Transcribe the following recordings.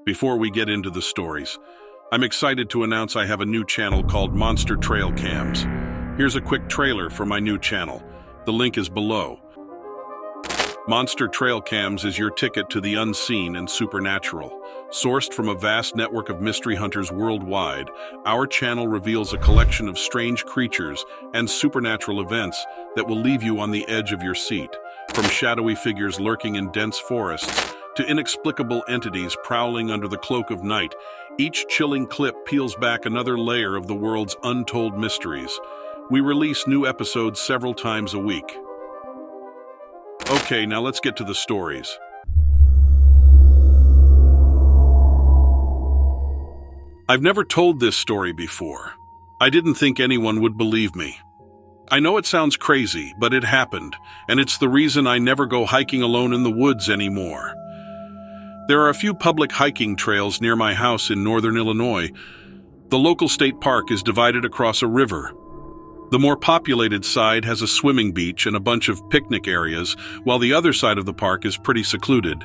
Before we get into the stories, I'm excited to announce I have a new channel called Monster Trail Cams. Here's a quick trailer for my new channel. The link is below. Monster Trail Cams is your ticket to the unseen and supernatural. Sourced from a vast network of mystery hunters worldwide, our channel reveals a collection of strange creatures and supernatural events that will leave you on the edge of your seat. From shadowy figures lurking in dense forests to inexplicable entities prowling under the cloak of night, each chilling clip peels back another layer of the world's untold mysteries. We release new episodes several times a week. Okay, now let's get to the stories. I've never told this story before. I didn't think anyone would believe me. I know it sounds crazy, but it happened, and it's the reason I never go hiking alone in the woods anymore. There are a few public hiking trails near my house in northern Illinois. The local state park is divided across a river. The more populated side has a swimming beach and a bunch of picnic areas, while the other side of the park is pretty secluded.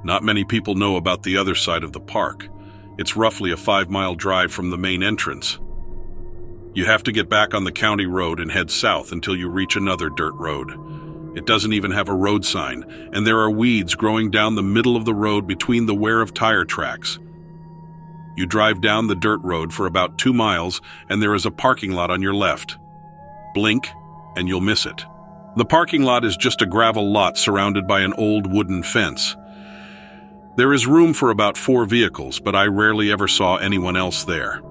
Not many people know about the other side of the park. It's roughly a 5-mile drive from the main entrance. You have to get back on the county road and head south until you reach another dirt road. It doesn't even have a road sign, and there are weeds growing down the middle of the road between the wear of tire tracks. You drive down the dirt road for about 2 miles, and there is a parking lot on your left. Blink, and you'll miss it. The parking lot is just a gravel lot surrounded by an old wooden fence. There is room for about 4 vehicles, but I rarely ever saw anyone else there.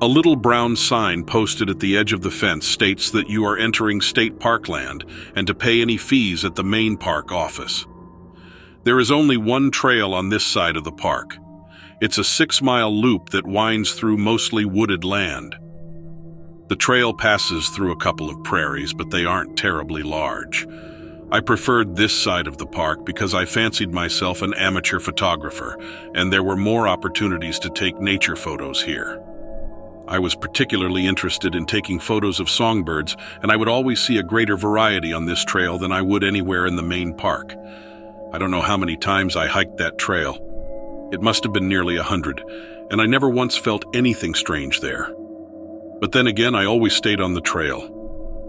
A little brown sign posted at the edge of the fence states that you are entering state parkland and to pay any fees at the main park office. There is only one trail on this side of the park. It's a 6-mile loop that winds through mostly wooded land. The trail passes through a couple of prairies, but they aren't terribly large. I preferred this side of the park because I fancied myself an amateur photographer, and there were more opportunities to take nature photos here. I was particularly interested in taking photos of songbirds, and I would always see a greater variety on this trail than I would anywhere in the main park. I don't know how many times I hiked that trail. It must have been nearly 100, and I never once felt anything strange there. But then again, I always stayed on the trail.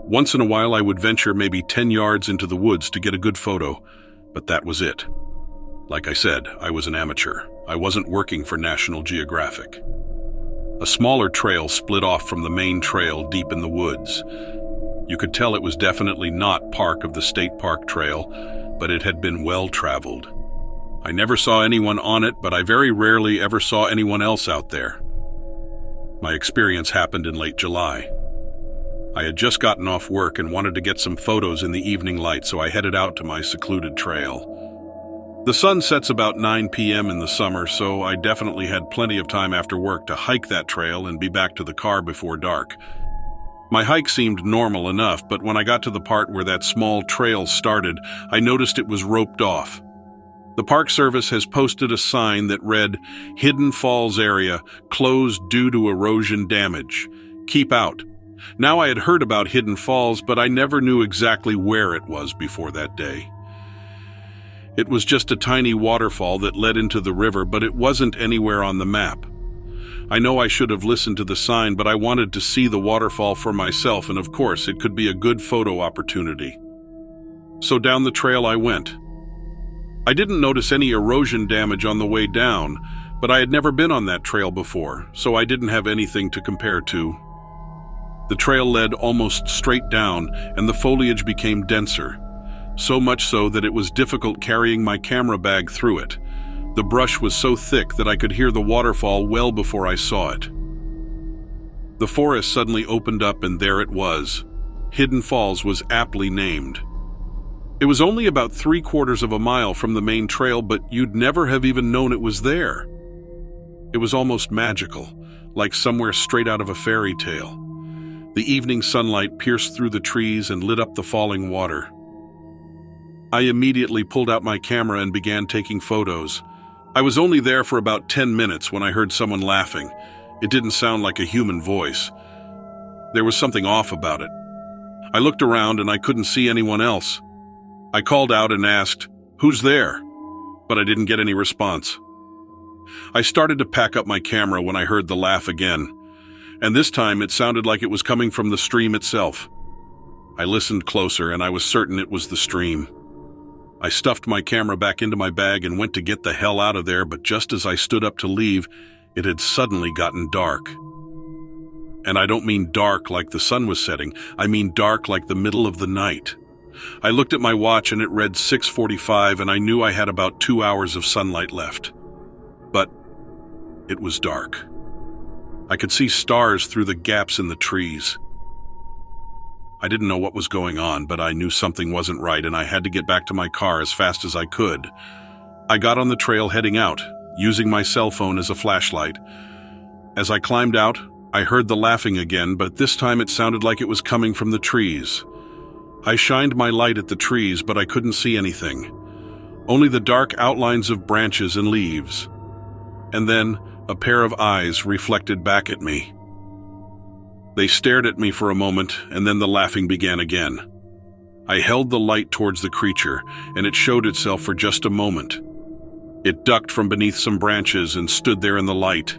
Once in a while, I would venture maybe 10 yards into the woods to get a good photo, but that was it. Like I said, I was an amateur. I wasn't working for National Geographic. A smaller trail split off from the main trail deep in the woods. You could tell it was definitely not part of the state park trail, but it had been well traveled. I never saw anyone on it, but I very rarely ever saw anyone else out there. My experience happened in late July. I had just gotten off work and wanted to get some photos in the evening light, so I headed out to my secluded trail. The sun sets about 9 p.m. in the summer, so I definitely had plenty of time after work to hike that trail and be back to the car before dark. My hike seemed normal enough, but when I got to the part where that small trail started, I noticed it was roped off. The Park Service has posted a sign that read, "Hidden Falls area, closed due to erosion damage. Keep out." Now I had heard about Hidden Falls, but I never knew exactly where it was before that day. It was just a tiny waterfall that led into the river, but it wasn't anywhere on the map. I know I should have listened to the sign, but I wanted to see the waterfall for myself, and of course, it could be a good photo opportunity. So down the trail I went. I didn't notice any erosion damage on the way down, but I had never been on that trail before, so I didn't have anything to compare to. The trail led almost straight down, and the foliage became denser. So much so that it was difficult carrying my camera bag through it. The brush was so thick that I could hear the waterfall well before I saw it. The forest suddenly opened up, and there it was. Hidden Falls was aptly named. It was only about 3/4 of a mile from the main trail, but you'd never have even known it was there. It was almost magical, like somewhere straight out of a fairy tale. The evening sunlight pierced through the trees and lit up the falling water. I immediately pulled out my camera and began taking photos. I was only there for about 10 minutes when I heard someone laughing. It didn't sound like a human voice. There was something off about it. I looked around and I couldn't see anyone else. I called out and asked, "Who's there?" But I didn't get any response. I started to pack up my camera when I heard the laugh again, and this time it sounded like it was coming from the stream itself. I listened closer, and I was certain it was the stream. I stuffed my camera back into my bag and went to get the hell out of there, but just as I stood up to leave, it had suddenly gotten dark. And I don't mean dark like the sun was setting, I mean dark like the middle of the night. I looked at my watch and it read 6:45, and I knew I had about 2 hours of sunlight left. But it was dark. I could see stars through the gaps in the trees. I didn't know what was going on, but I knew something wasn't right, and I had to get back to my car as fast as I could. I got on the trail heading out, using my cell phone as a flashlight. As I climbed out, I heard the laughing again, but this time it sounded like it was coming from the trees. I shined my light at the trees, but I couldn't see anything. Only the dark outlines of branches and leaves. And then a pair of eyes reflected back at me. They stared at me for a moment, and then the laughing began again. I held the light towards the creature, and it showed itself for just a moment. It ducked from beneath some branches and stood there in the light.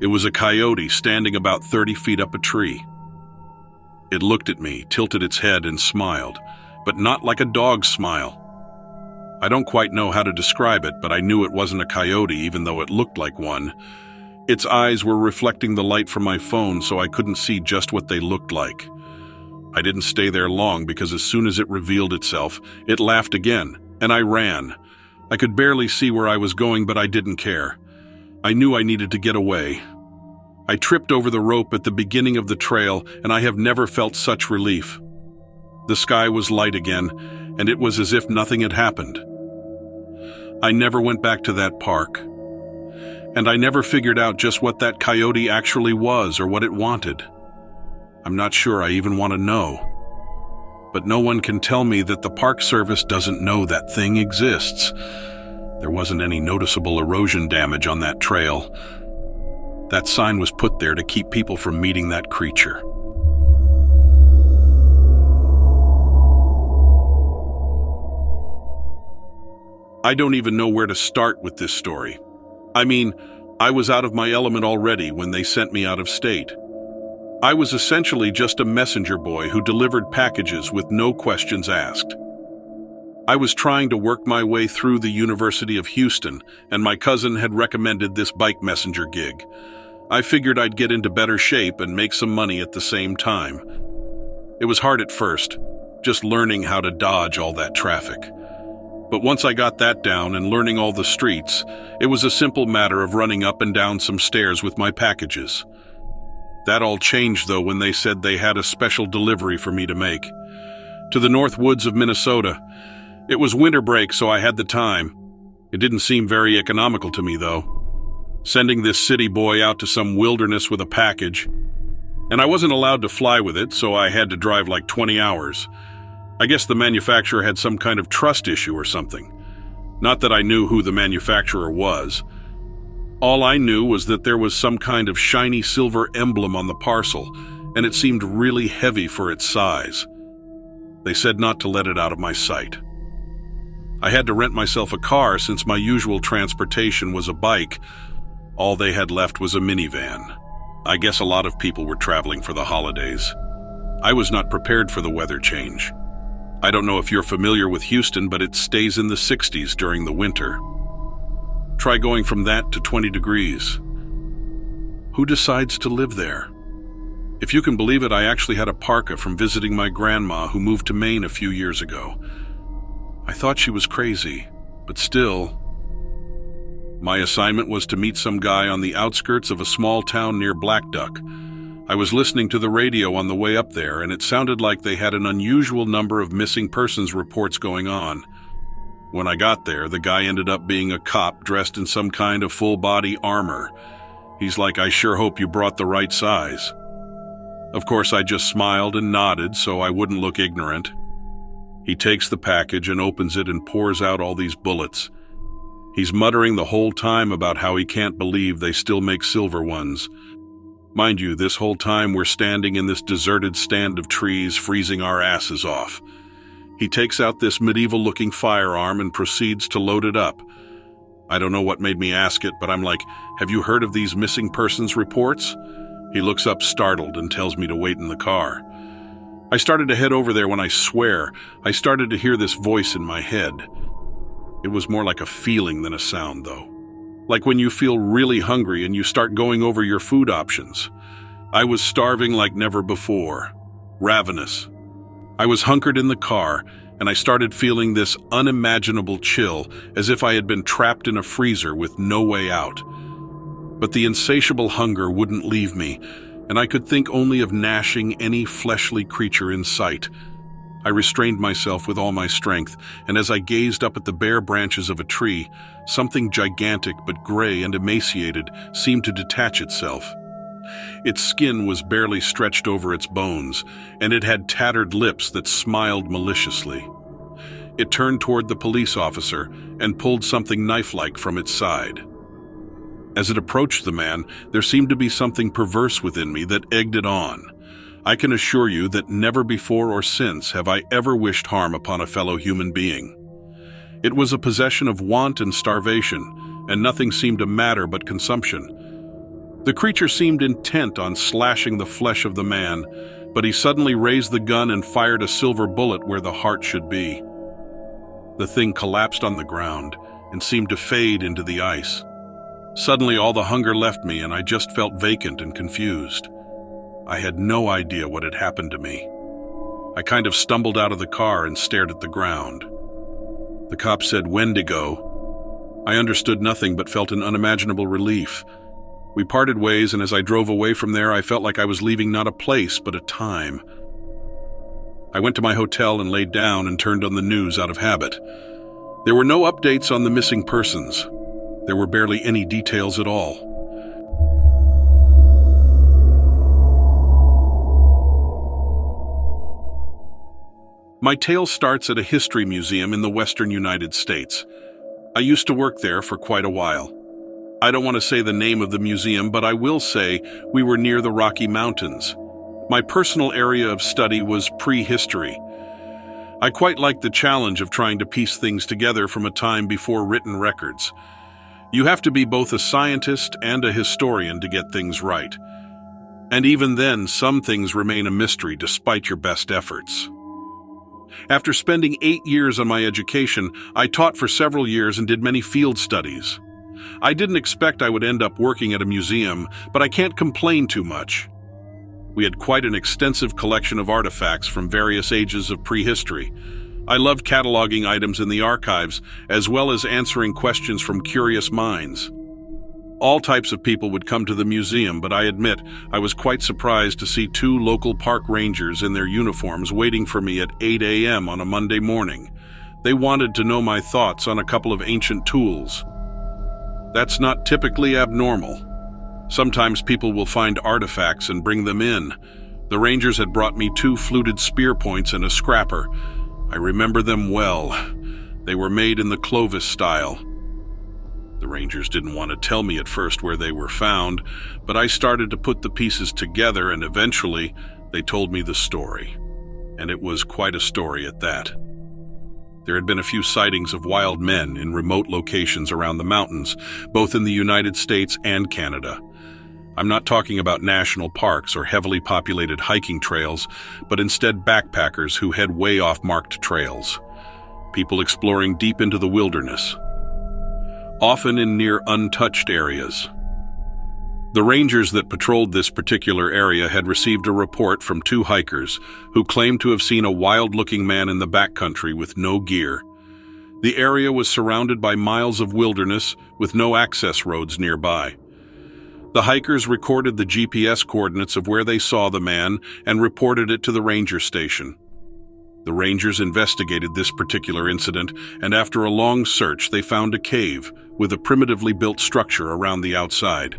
It was a coyote standing about 30 feet up a tree. It looked at me, tilted its head, and smiled, but not like a dog's smile. I don't quite know how to describe it, but I knew it wasn't a coyote, even though it looked like one. Its eyes were reflecting the light from my phone, so I couldn't see just what they looked like. I didn't stay there long, because as soon as it revealed itself, it laughed again, and I ran. I could barely see where I was going, but I didn't care. I knew I needed to get away. I tripped over the rope at the beginning of the trail, and I have never felt such relief. The sky was light again, and it was as if nothing had happened. I never went back to that park. And I never figured out just what that coyote actually was or what it wanted. I'm not sure I even want to know. But no one can tell me that the Park Service doesn't know that thing exists. There wasn't any noticeable erosion damage on that trail. That sign was put there to keep people from meeting that creature. I don't even know where to start with this story. I mean, I was out of my element already when they sent me out of state. I was essentially just a messenger boy who delivered packages with no questions asked. I was trying to work my way through the University of Houston, and my cousin had recommended this bike messenger gig. I figured I'd get into better shape and make some money at the same time. It was hard at first, just learning how to dodge all that traffic. But once I got that down and learning all the streets, it was a simple matter of running up and down some stairs with my packages. That all changed, though, when they said they had a special delivery for me to make. To the north woods of Minnesota. It was winter break, so I had the time. It didn't seem very economical to me, though. Sending this city boy out to some wilderness with a package. And I wasn't allowed to fly with it, so I had to drive like 20 hours. I guess the manufacturer had some kind of trust issue or something. Not that I knew who the manufacturer was. All I knew was that there was some kind of shiny silver emblem on the parcel, and it seemed really heavy for its size. They said not to let it out of my sight. I had to rent myself a car since my usual transportation was a bike. All they had left was a minivan. I guess a lot of people were traveling for the holidays. I was not prepared for the weather change. I don't know if you're familiar with Houston, but it stays in the 60s during the winter. Try going from that to 20 degrees. Who decides to live there? If you can believe it, I actually had a parka from visiting my grandma who moved to Maine a few years ago. I thought she was crazy, but still. My assignment was to meet some guy on the outskirts of a small town near Black Duck. I was listening to the radio on the way up there, and it sounded like they had an unusual number of missing persons reports going on. When I got there, the guy ended up being a cop dressed in some kind of full-body armor. He's like, "I sure hope you brought the right size." Of course, I just smiled and nodded so I wouldn't look ignorant. He takes the package and opens it and pours out all these bullets. He's muttering the whole time about how he can't believe they still make silver ones. Mind you, this whole time we're standing in this deserted stand of trees, freezing our asses off. He takes out this medieval-looking firearm and proceeds to load it up. I don't know what made me ask it, but I'm like, "Have you heard of these missing persons reports?" He looks up startled and tells me to wait in the car. I started to head over there when I swear, I started to hear this voice in my head. It was more like a feeling than a sound, though. Like when you feel really hungry and you start going over your food options. I was starving like never before. Ravenous. I was hunkered in the car, and I started feeling this unimaginable chill, as if I had been trapped in a freezer with no way out. But the insatiable hunger wouldn't leave me, and I could think only of gnashing any fleshly creature in sight. I restrained myself with all my strength, and as I gazed up at the bare branches of a tree, something gigantic but gray and emaciated seemed to detach itself. Its skin was barely stretched over its bones, and it had tattered lips that smiled maliciously. It turned toward the police officer and pulled something knife-like from its side. As it approached the man, there seemed to be something perverse within me that egged it on. I can assure you that never before or since have I ever wished harm upon a fellow human being. It was a possession of want and starvation, and nothing seemed to matter but consumption. The creature seemed intent on slashing the flesh of the man, but he suddenly raised the gun and fired a silver bullet where the heart should be. The thing collapsed on the ground and seemed to fade into the ice. Suddenly all the hunger left me, and I just felt vacant and confused. I had no idea what had happened to me. I kind of stumbled out of the car and stared at the ground. The cop said, "Wendigo." I understood nothing but felt an unimaginable relief. We parted ways, and as I drove away from there, I felt like I was leaving not a place, but a time. I went to my hotel and laid down and turned on the news out of habit. There were no updates on the missing persons. There were barely any details at all. My tale starts at a history museum in the western United States. I used to work there for quite a while. I don't want to say the name of the museum, but I will say we were near the Rocky Mountains. My personal area of study was prehistory. I quite liked the challenge of trying to piece things together from a time before written records. You have to be both a scientist and a historian to get things right. And even then, some things remain a mystery despite your best efforts. After spending 8 years on my education, I taught for several years and did many field studies. I didn't expect I would end up working at a museum, but I can't complain too much. We had quite an extensive collection of artifacts from various ages of prehistory. I loved cataloging items in the archives, as well as answering questions from curious minds. All types of people would come to the museum, but I admit I was quite surprised to see 2 local park rangers in their uniforms waiting for me at 8 a.m. on a Monday morning. They wanted to know my thoughts on a couple of ancient tools. That's not typically abnormal. Sometimes people will find artifacts and bring them in. The rangers had brought me 2 fluted spear points and a scrapper. I remember them well. They were made in the Clovis style. The rangers didn't want to tell me at first where they were found, but I started to put the pieces together, and eventually they told me the story. And it was quite a story at that. There had been a few sightings of wild men in remote locations around the mountains, both in the United States and Canada. I'm not talking about national parks or heavily populated hiking trails, but instead backpackers who head way off marked trails. People exploring deep into the wilderness, often in near untouched areas. The rangers that patrolled this particular area had received a report from 2 hikers who claimed to have seen a wild-looking man in the backcountry with no gear. The area was surrounded by miles of wilderness with no access roads nearby. The hikers recorded the GPS coordinates of where they saw the man and reported it to the ranger station. The rangers investigated this particular incident, and after a long search, they found a cave with a primitively built structure around the outside.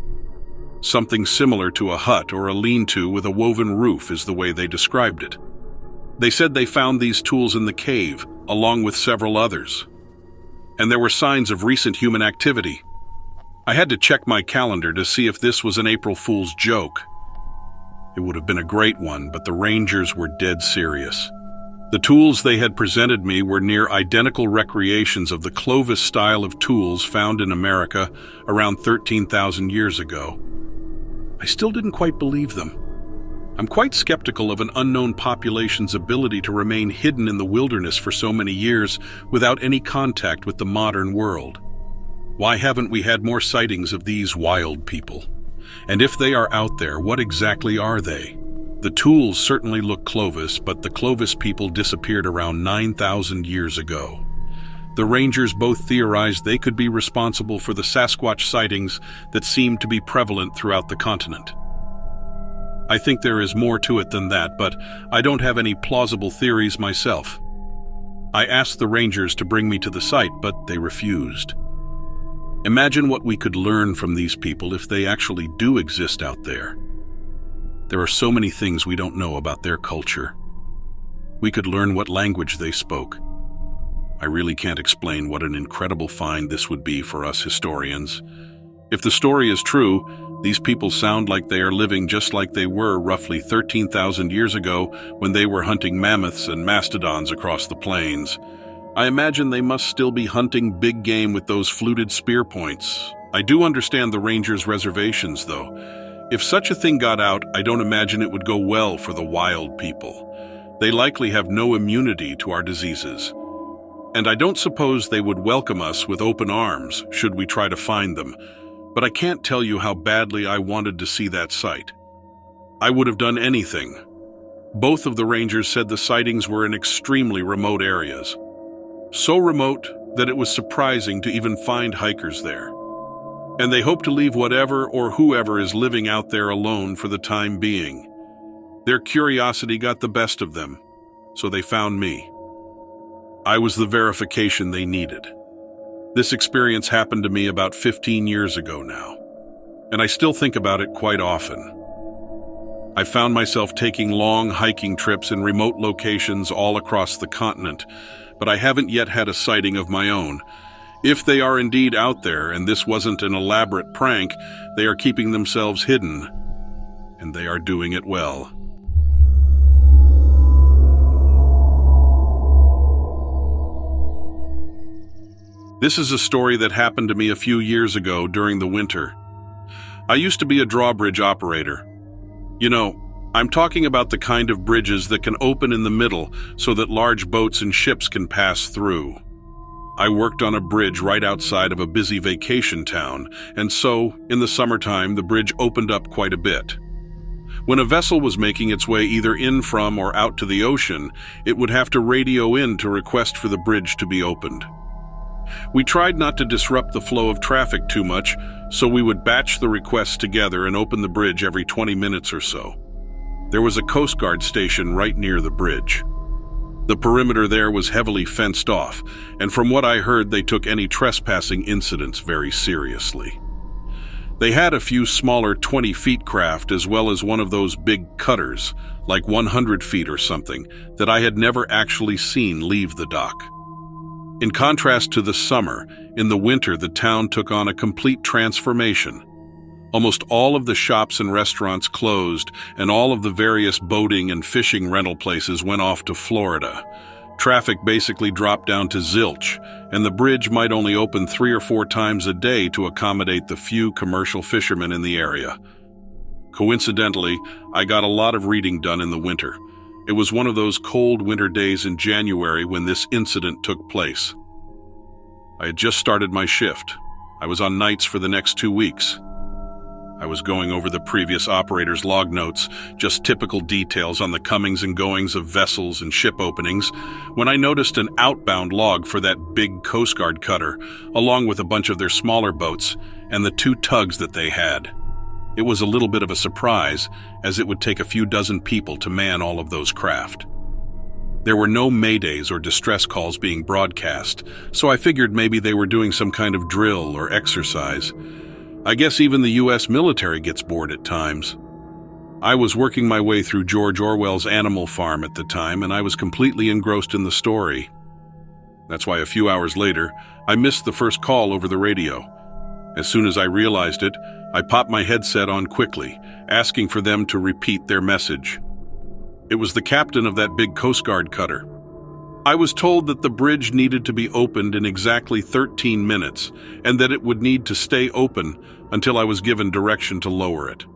Something similar to a hut or a lean-to with a woven roof is the way they described it. They said they found these tools in the cave, along with several others. And there were signs of recent human activity. I had to check my calendar to see if this was an April Fool's joke. It would have been a great one, but the rangers were dead serious. The tools they had presented me were near identical recreations of the Clovis style of tools found in America around 13,000 years ago. I still didn't quite believe them. I'm quite skeptical of an unknown population's ability to remain hidden in the wilderness for so many years without any contact with the modern world. Why haven't we had more sightings of these wild people? And if they are out there, what exactly are they? The tools certainly look Clovis, but the Clovis people disappeared around 9,000 years ago. The rangers both theorized they could be responsible for the Sasquatch sightings that seem to be prevalent throughout the continent. I think there is more to it than that, but I don't have any plausible theories myself. I asked the rangers to bring me to the site, but they refused. Imagine what we could learn from these people if they actually do exist out there. There are so many things we don't know about their culture. We could learn what language they spoke. I really can't explain what an incredible find this would be for us historians. If the story is true, these people sound like they are living just like they were roughly 13,000 years ago when they were hunting mammoths and mastodons across the plains. I imagine they must still be hunting big game with those fluted spear points. I do understand the rangers' reservations, though. If such a thing got out, I don't imagine it would go well for the wild people. They likely have no immunity to our diseases. And I don't suppose they would welcome us with open arms should we try to find them. But I can't tell you how badly I wanted to see that site. I would have done anything. Both of the rangers said the sightings were in extremely remote areas. So remote that it was surprising to even find hikers there. And they hope to leave whatever or whoever is living out there alone for the time being. Their curiosity got the best of them, so they found me. I was the verification they needed. This experience happened to me about 15 years ago now, and I still think about it quite often. I found myself taking long hiking trips in remote locations all across the continent, but I haven't yet had a sighting of my own. If they are indeed out there and this wasn't an elaborate prank, they are keeping themselves hidden, and they are doing it well. This is a story that happened to me a few years ago during the winter. I used to be a drawbridge operator. You know, I'm talking about the kind of bridges that can open in the middle so that large boats and ships can pass through. I worked on a bridge right outside of a busy vacation town, and so, in the summertime, the bridge opened up quite a bit. When a vessel was making its way either in from or out to the ocean, it would have to radio in to request for the bridge to be opened. We tried not to disrupt the flow of traffic too much, so we would batch the requests together and open the bridge every 20 minutes or so. There was a Coast Guard station right near the bridge. The perimeter there was heavily fenced off, and from what I heard, they took any trespassing incidents very seriously. They had a few smaller 20-feet craft as well as one of those big cutters, like 100 feet or something, that I had never actually seen leave the dock. In contrast to the summer, in the winter the town took on a complete transformation. Almost all of the shops and restaurants closed, and all of the various boating and fishing rental places went off to Florida. Traffic basically dropped down to zilch, and the bridge might only open 3 or 4 times a day to accommodate the few commercial fishermen in the area. Coincidentally, I got a lot of reading done in the winter. It was one of those cold winter days in January when this incident took place. I had just started my shift. I was on nights for the next 2 weeks. I was going over the previous operator's log notes, just typical details on the comings and goings of vessels and ship openings, when I noticed an outbound log for that big Coast Guard cutter, along with a bunch of their smaller boats, and the 2 tugs that they had. It was a little bit of a surprise, as it would take a few dozen people to man all of those craft. There were no maydays or distress calls being broadcast, so I figured maybe they were doing some kind of drill or exercise. I guess even the U.S. military gets bored at times. I was working my way through George Orwell's Animal Farm at the time, and I was completely engrossed in the story. That's why a few hours later, I missed the first call over the radio. As soon as I realized it, I popped my headset on quickly, asking for them to repeat their message. It was the captain of that big Coast Guard cutter. I was told that the bridge needed to be opened in exactly 13 minutes and that it would need to stay open until I was given direction to lower it.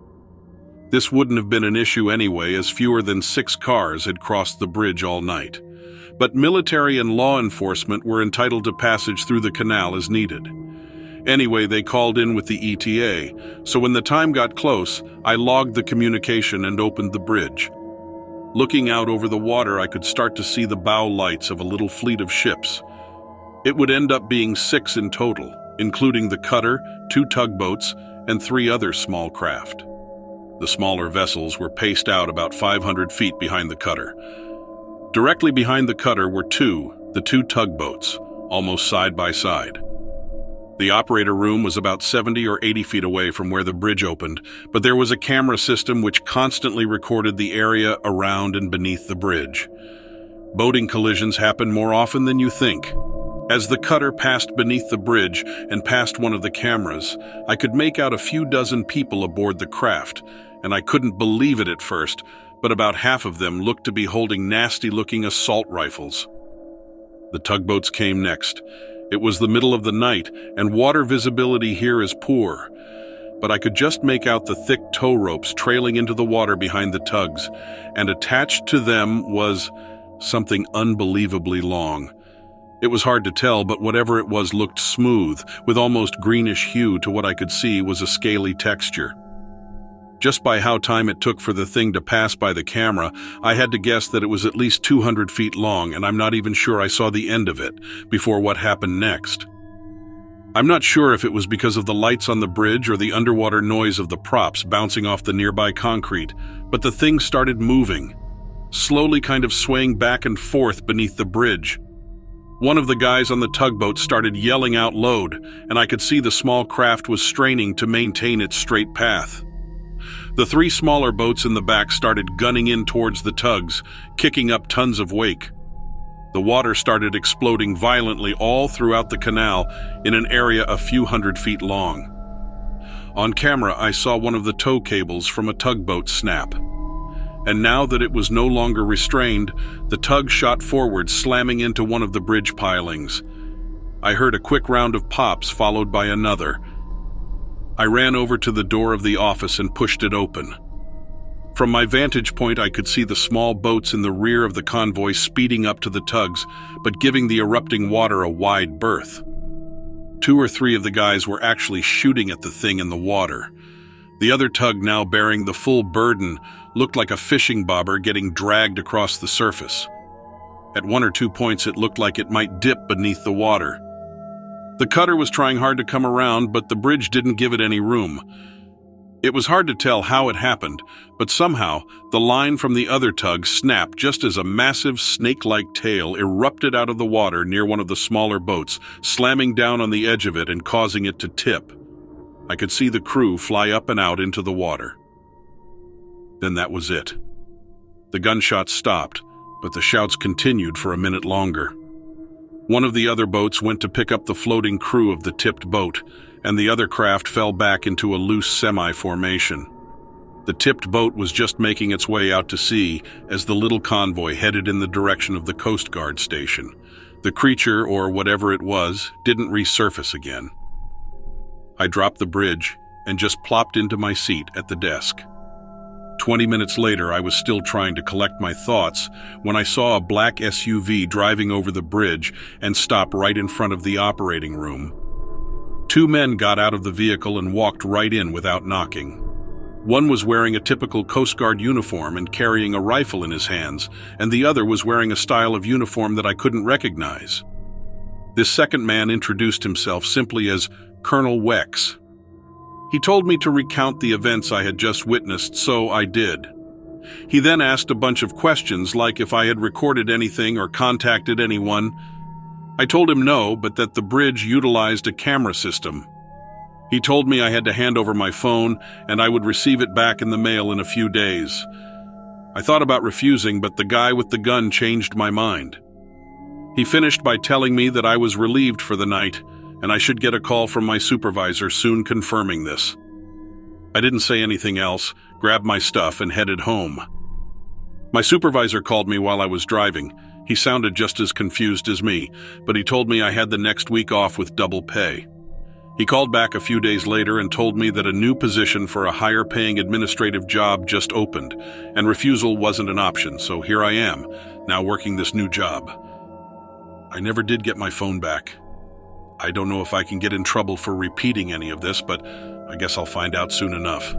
This wouldn't have been an issue anyway, as fewer than 6 cars had crossed the bridge all night. But military and law enforcement were entitled to passage through the canal as needed. Anyway, they called in with the ETA, so when the time got close, I logged the communication and opened the bridge. Looking out over the water, I could start to see the bow lights of a little fleet of ships. It would end up being 6 in total, including the cutter, 2 tugboats, and 3 other small craft. The smaller vessels were paced out about 500 feet behind the cutter. Directly behind the cutter were the 2 tugboats, almost side by side. The operator room was about 70 or 80 feet away from where the bridge opened, but there was a camera system which constantly recorded the area around and beneath the bridge. Boating collisions happen more often than you think. As the cutter passed beneath the bridge and past one of the cameras, I could make out a few dozen people aboard the craft, and I couldn't believe it at first, but about half of them looked to be holding nasty-looking assault rifles. The tugboats came next. It was the middle of the night, and water visibility here is poor, but I could just make out the thick tow ropes trailing into the water behind the tugs, and attached to them was something unbelievably long. It was hard to tell, but whatever it was looked smooth, with almost greenish hue to what I could see was a scaly texture. Just by how time it took for the thing to pass by the camera, I had to guess that it was at least 200 feet long, and I'm not even sure I saw the end of it before what happened next. I'm not sure if it was because of the lights on the bridge or the underwater noise of the props bouncing off the nearby concrete, but the thing started moving, slowly kind of swaying back and forth beneath the bridge. One of the guys on the tugboat started yelling out loud, and I could see the small craft was straining to maintain its straight path. The 3 smaller boats in the back started gunning in towards the tugs, kicking up tons of wake. The water started exploding violently all throughout the canal in an area a few hundred feet long. On camera, I saw one of the tow cables from a tugboat snap. And now that it was no longer restrained, the tug shot forward, slamming into one of the bridge pilings. I heard a quick round of pops followed by another. I ran over to the door of the office and pushed it open. From my vantage point, I could see the small boats in the rear of the convoy speeding up to the tugs, but giving the erupting water a wide berth. 2 or 3 of the guys were actually shooting at the thing in the water. The other tug, now bearing the full burden, looked like a fishing bobber getting dragged across the surface. At 1 or 2 points, it looked like it might dip beneath the water. The cutter was trying hard to come around, but the bridge didn't give it any room. It was hard to tell how it happened, but somehow the line from the other tug snapped just as a massive snake-like tail erupted out of the water near one of the smaller boats, slamming down on the edge of it and causing it to tip. I could see the crew fly up and out into the water. Then that was it. The gunshots stopped, but the shouts continued for a minute longer. One of the other boats went to pick up the floating crew of the tipped boat, and the other craft fell back into a loose semi-formation. The tipped boat was just making its way out to sea as the little convoy headed in the direction of the Coast Guard station. The creature, or whatever it was, didn't resurface again. I dropped the bridge and just plopped into my seat at the desk. 20 minutes later, I was still trying to collect my thoughts when I saw a black SUV driving over the bridge and stop right in front of the operating room. 2 men got out of the vehicle and walked right in without knocking. One was wearing a typical Coast Guard uniform and carrying a rifle in his hands, and the other was wearing a style of uniform that I couldn't recognize. This second man introduced himself simply as Colonel Wex. He told me to recount the events I had just witnessed, so I did. He then asked a bunch of questions, like if I had recorded anything or contacted anyone. I told him no, but that the bridge utilized a camera system. He told me I had to hand over my phone, and I would receive it back in the mail in a few days. I thought about refusing, but the guy with the gun changed my mind. He finished by telling me that I was relieved for the night, and I should get a call from my supervisor soon confirming this. I didn't say anything else, grabbed my stuff, and headed home. My supervisor called me while I was driving. He sounded just as confused as me, but he told me I had the next week off with double pay. He called back a few days later and told me that a new position for a higher-paying administrative job just opened, and refusal wasn't an option, so here I am, now working this new job. I never did get my phone back. I don't know if I can get in trouble for repeating any of this, but I guess I'll find out soon enough.